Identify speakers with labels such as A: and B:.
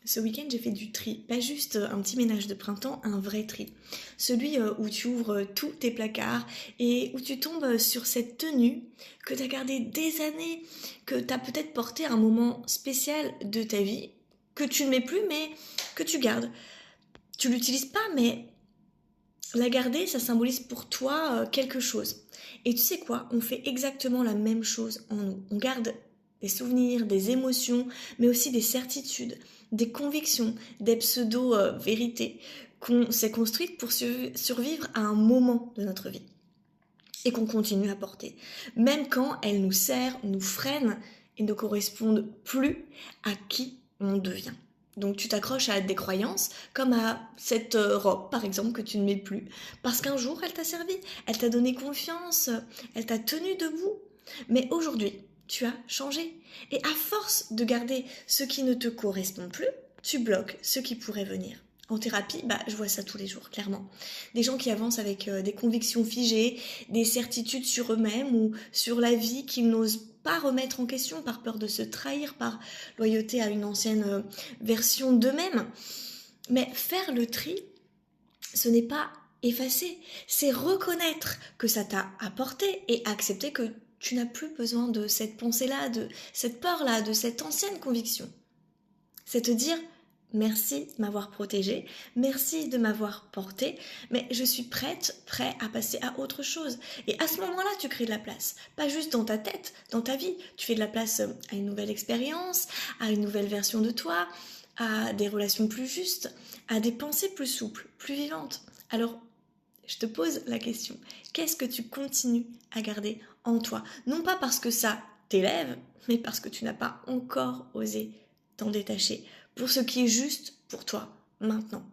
A: Ce week-end, j'ai fait du tri. Pas juste un petit ménage de printemps, un vrai tri. Celui où tu ouvres tous tes placards et où tu tombes sur cette tenue que tu as gardée des années, que tu as peut-être portée à un moment spécial de ta vie, que tu ne mets plus mais que tu gardes. Tu l'utilises pas mais la garder, ça symbolise pour toi quelque chose. Et tu sais quoi? On fait exactement la même chose en nous. On garde des souvenirs, des émotions, mais aussi des certitudes, des convictions, des pseudo-vérités qu'on s'est construites pour survivre à un moment de notre vie et qu'on continue à porter. Même quand elles nous servent, nous freinent et ne correspondent plus à qui on devient. Donc tu t'accroches à des croyances comme à cette robe par exemple que tu ne mets plus parce qu'un jour elle t'a servi, elle t'a donné confiance, elle t'a tenu debout. Mais aujourd'hui, tu as changé et à force de garder ce qui ne te correspond plus, tu bloques ce qui pourrait venir. En thérapie, je vois ça tous les jours, clairement. Des gens qui avancent avec des convictions figées, des certitudes sur eux-mêmes ou sur la vie qu'ils n'osent pas remettre en question par peur de se trahir, par loyauté à une ancienne version d'eux-mêmes. Mais faire le tri, ce n'est pas effacer, c'est reconnaître que ça t'a apporté et accepter que tu n'as plus besoin de cette pensée-là, de cette peur-là, de cette ancienne conviction. C'est te dire merci de m'avoir protégée, merci de m'avoir portée, mais je suis prêt à passer à autre chose. Et à ce moment-là, tu crées de la place. Pas juste dans ta tête, dans ta vie. Tu fais de la place à une nouvelle expérience, à une nouvelle version de toi, à des relations plus justes, à des pensées plus souples, plus vivantes. Alors, je te pose la question, qu'est-ce que tu continues à garder en toi? Non pas parce que ça t'élève, mais parce que tu n'as pas encore osé t'en détacher pour ce qui est juste pour toi maintenant.